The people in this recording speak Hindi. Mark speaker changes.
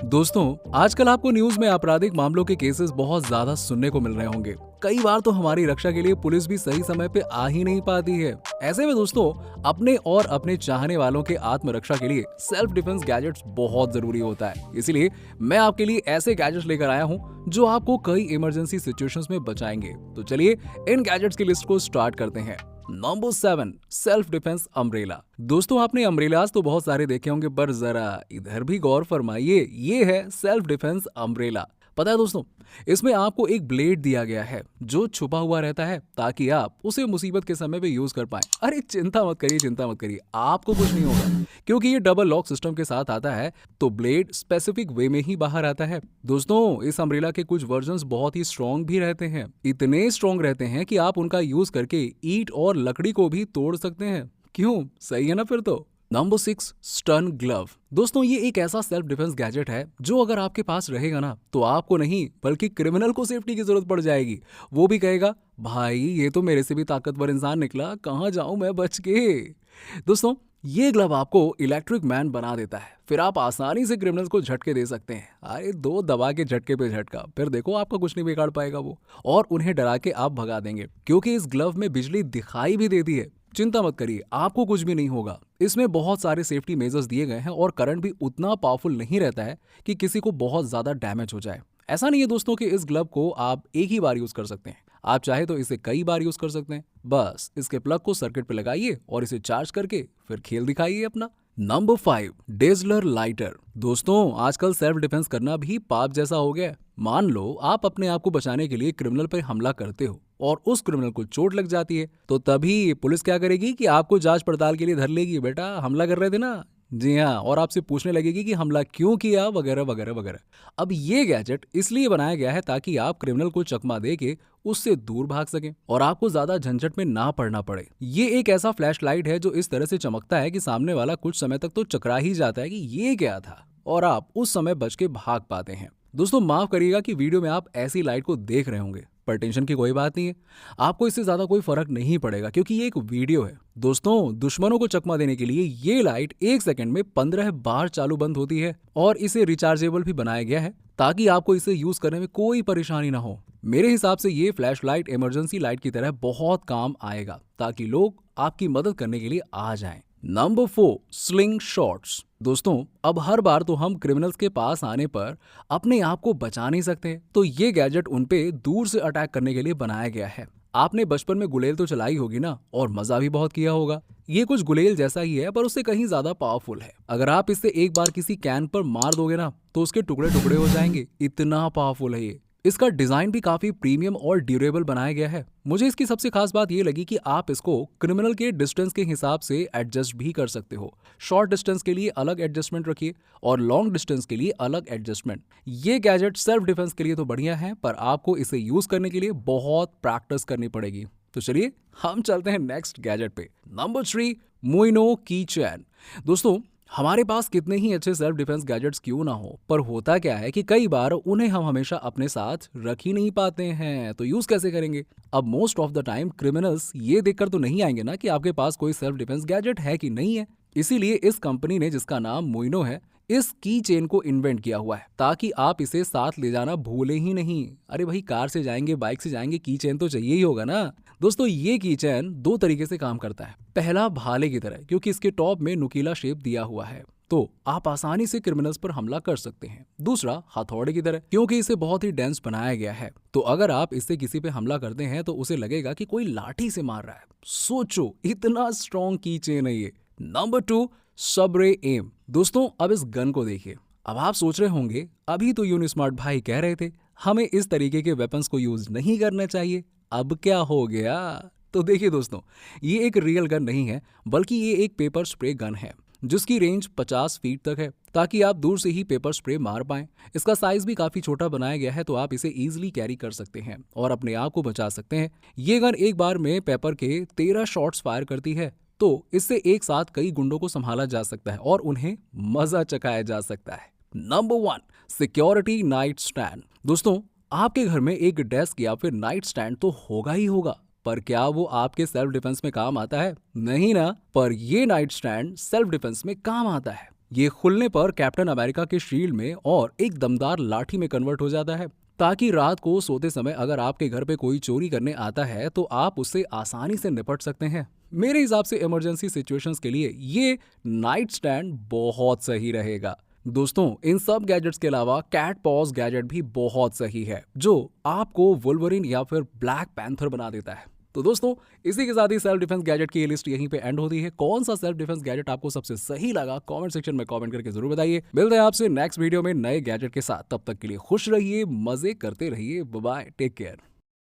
Speaker 1: दोस्तों, आजकल आपको न्यूज में आपराधिक मामलों के केसेस बहुत ज्यादा सुनने को मिल रहे होंगे। कई बार तो हमारी रक्षा के लिए पुलिस भी सही समय पे आ ही नहीं पाती है। ऐसे में दोस्तों, अपने और अपने चाहने वालों के आत्मरक्षा के लिए सेल्फ डिफेंस गैजेट्स बहुत जरूरी होता है। इसीलिए मैं आपके लिए ऐसे गैजेट्स लेकर आया हूँ जो आपको कई इमरजेंसी सिचुएशंस में बचाएंगे। तो चलिए इन गैजेट्स की लिस्ट को स्टार्ट करते हैं। Number 7, self defence umbrella. दोस्तों, आपने अम्ब्रेलास तो बहुत सारे देखे होंगे, पर जरा इधर भी गौर फरमाइए। ये है सेल्फ डिफेंस अम्ब्रेला। पता है दोस्तों, इसमें आपको एक ब्लेड दिया गया है जो छुपा हुआ रहता है ताकि आप उसे मुसीबत के समय पे यूज कर पाए। अरे चिंता मत करिए, चिंता मत करिए, आपको कुछ नहीं होगा क्योंकि ये डबल लॉक सिस्टम के साथ आता है, तो ब्लेड स्पेसिफिक वे में ही बाहर आता है। दोस्तों, इस अम्ब्रेला के कुछ वर्जन्स बहुत ही स्ट्रॉन्ग भी रहते हैं। इतने स्ट्रॉन्ग रहते हैं कि आप उनका यूज करके ईंट और लकड़ी को भी तोड़ सकते हैं। क्यों, सही है ना फिर तो। Number 6, stun glove. दोस्तों, ये एक ऐसा सेल्फ डिफेंस गैजेट है जो अगर आपके पास रहेगा ना, तो आपको नहीं बल्कि क्रिमिनल को सेफ्टी की जरूरत पड़ जाएगी। वो भी कहेगा, भाई ये तो मेरे से भी ताकतवर इंसान निकला, कहाँ जाऊं मैं बच के। दोस्तों, ये ग्लव आपको इलेक्ट्रिक मैन बना देता है। फिर आप आसानी से क्रिमिनल्स को झटके दे सकते हैं। अरे दो दबा के झटके पे झटका, फिर देखो आपका कुछ नहीं बिगाड़ पाएगा वो, और उन्हें डरा के आप भगा देंगे क्योंकि इस ग्लव में बिजली दिखाई भी देती है। चिंता मत करिए, आपको कुछ भी नहीं होगा। इसमें बहुत सारे सेफ्टी मेजर्स दिए गए हैं और करंट भी उतना पावरफुल नहीं रहता है कि किसी को बहुत ज्यादा डैमेज हो जाए। ऐसा नहीं है दोस्तों कि इस ग्लव को आप एक ही बार यूज कर सकते हैं। आप चाहे तो इसे कई बार यूज कर सकते हैं। बस इसके प्लग को सर्किट पे लगाइए और इसे चार्ज करके फिर खेल दिखाइए अपना। Number 5, dazzler lighter. दोस्तों, आजकल सेल्फ डिफेंस करना भी पाप जैसा हो गया है। मान लो आप अपने आप को बचाने के लिए क्रिमिनल पर हमला करते हो और उस क्रिमिनल को चोट लग जाती है, तो तभी पुलिस क्या करेगी कि आपको जांच पड़ताल के लिए धर लेगी। बेटा हमला कर रहे थे ना, जी हाँ, और आपसे पूछने लगेगी कि हमला क्यों किया, वगैरह वगैरह वगैरह। अब ये गैजेट इसलिए बनाया गया है ताकि आप क्रिमिनल को चकमा दे के उससे दूर भाग सकें और आपको ज्यादा झंझट में ना पड़ना पड़े। ये एक ऐसा फ्लैश लाइट है जो इस तरह से चमकता है कि सामने वाला कुछ समय तक तो चकरा ही जाता है कि ये क्या था, और आप उस समय बच के भाग पाते हैं। दोस्तों, माफ करिएगा कि वीडियो में आप ऐसी लाइट को देख रहे होंगे, पर टेंशन की कोई बात नहीं है। आपको इससे ज्यादा कोई फर्क नहीं पड़ेगा क्योंकि ये एक वीडियो है। दोस्तों, दुश्मनों को चकमा देने के लिए ये लाइट 1 सेकंड में 15 बार चालू बंद होती है और इसे रिचार्जेबल भी बनाया गया है ताकि आपको इसे यूज करने में कोई परेशानी ना हो। मेरे हिसाब से ये फ्लैश लाइट इमरजेंसी लाइट की तरह बहुत काम आएगा ताकि लोग आपकी मदद करने के लिए आ जाएं। Number 4, sling shots. दोस्तों, अब हर बार तो हम क्रिमिनल्स के पास आने पर अपने आप को बचा नहीं सकते, तो ये गैजेट उनपे दूर से अटैक करने के लिए बनाया गया है। आपने बचपन में गुलेल तो चलाई होगी ना, और मजा भी बहुत किया होगा। ये कुछ गुलेल जैसा ही है पर उससे कहीं ज्यादा पावरफुल है। अगर आप इससे एक बार किसी कैन पर मार दोगे ना, तो उसके टुकड़े टुकड़े हो जाएंगे, इतना पावरफुल है ये। इसका डिजाइन भी काफी प्रीमियम और ड्यूरेबल बनाया गया है। मुझे इसकी सबसे खास बात ये लगी कि आप इसको क्रिमिनल के डिस्टेंस के हिसाब से एडजस्ट भी कर सकते हो। शॉर्ट डिस्टेंस के लिए अलग एडजस्टमेंट रखिए और लॉन्ग डिस्टेंस के लिए अलग एडजस्टमेंट। ये गैजेट सेल्फ डिफेंस के लिए तो बढ़िया है, पर आपको इसे यूज करने के लिए बहुत प्रैक्टिस करनी पड़ेगी। तो चलिए हम चलते हैं नेक्स्ट गैजेट पे। नंबर 3, मोइनो की चैन। दोस्तों, हमारे पास कितने ही अच्छे सेल्फ डिफेंस गैजेट्स क्यों ना हो, पर होता क्या है कि कई बार उन्हें हम हमेशा अपने साथ रख ही नहीं पाते हैं, तो यूज कैसे करेंगे। अब most of the time criminals ये देखकर तो नहीं आएंगे ना कि आपके पास कोई सेल्फ डिफेंस गैजेट है कि नहीं है। इसीलिए इस कंपनी ने, जिसका नाम मोइनो है, इस की चेन को इन्वेंट किया हुआ है ताकि आप इसे साथ ले जाना भूले ही नहीं। अरे भाई, कार से जाएंगे, बाइक से जाएंगे, की चेन तो चाहिए ही होगा ना। दोस्तों, ये की चेन दो तरीके से काम करता है। पहला, भाले की तरह, क्योंकि इसके टॉप में नुकीला शेप दिया हुआ है तो आप आसानी से क्रिमिनल्स पर हमला कर सकते हैं। दूसरा, हथौड़े की तरह, क्योंकि इसे बहुत ही डेंस बनाया गया है, तो अगर आप इससे किसी पे हमला करते हैं तो उसे लगेगा कि कोई लाठी से मार रहा है। सोचो, इतना स्ट्रॉन्ग की चेन है ये। नंबर 2, सबरे एम। दोस्तों, अब इस गन को देखिए। अब आप सोच रहे होंगे, अभी तो यूनिस्मार्ट भाई कह रहे थे हमें इस तरीके के वेपन्स को यूज नहीं करना चाहिए, अब क्या हो गया। तो देखिए दोस्तों, ये एक रियल गन नहीं है, बल्कि ये एक पेपर स्प्रे गन है जिसकी रेंज 50 फीट तक है ताकि आप दूर से ही पेपर स्प्रे मार पाएं। इसका साइज भी काफी छोटा बनाया गया है तो आप इसे इजीली कैरी कर सकते हैं और अपने आप को बचा सकते हैं। ये गन एक बार में पेपर के 13 शॉट्स फायर करती है, तो इससे एक साथ कई गुंडों को संभाला जा सकता है और उन्हें मजा चखाया जा सकता है। Number 1, security night stand. दोस्तों, आपके घर में एक डेस्क या फिर नाइट स्टैंड तो होगा ही होगा, पर क्या वो आपके सेल्फ डिफेंस में काम आता है? नहीं ना, पर ये नाइट स्टैंड सेल्फ डिफेंस में काम आता है। ये खुलने पर कैप्टन अमेरिका के शील्ड में और एक दमदार लाठी में कन्वर्ट हो जाता है, ताकि रात को सोते समय अगर आपके घर पे कोई चोरी करने आता है तो आप उससे आसानी से निपट सकते हैं। मेरे हिसाब से इमरजेंसी सिचुएशंस के लिए ये नाइट स्टैंड बहुत सही रहेगा। दोस्तों, इन सब गैजेट्स के अलावा कैट पॉज गैजेट भी बहुत सही है, जो आपको वुल्वरिन या फिर ब्लैक पैंथर बना देता है। तो दोस्तों, इसी के साथ ही सेल्फ डिफेंस गैजेट की ये लिस्ट यहीं पे एंड होती है। कौन सा सेल्फ डिफेंस गैजेट आपको सबसे सही लगा, कमेंट सेक्शन में कमेंट करके जरूर बताइए। मिलते हैं आपसे नेक्स्ट वीडियो में नए गैजेट के साथ। तब तक के लिए खुश रहिए, मजे करते रहिए। Bye bye, take care.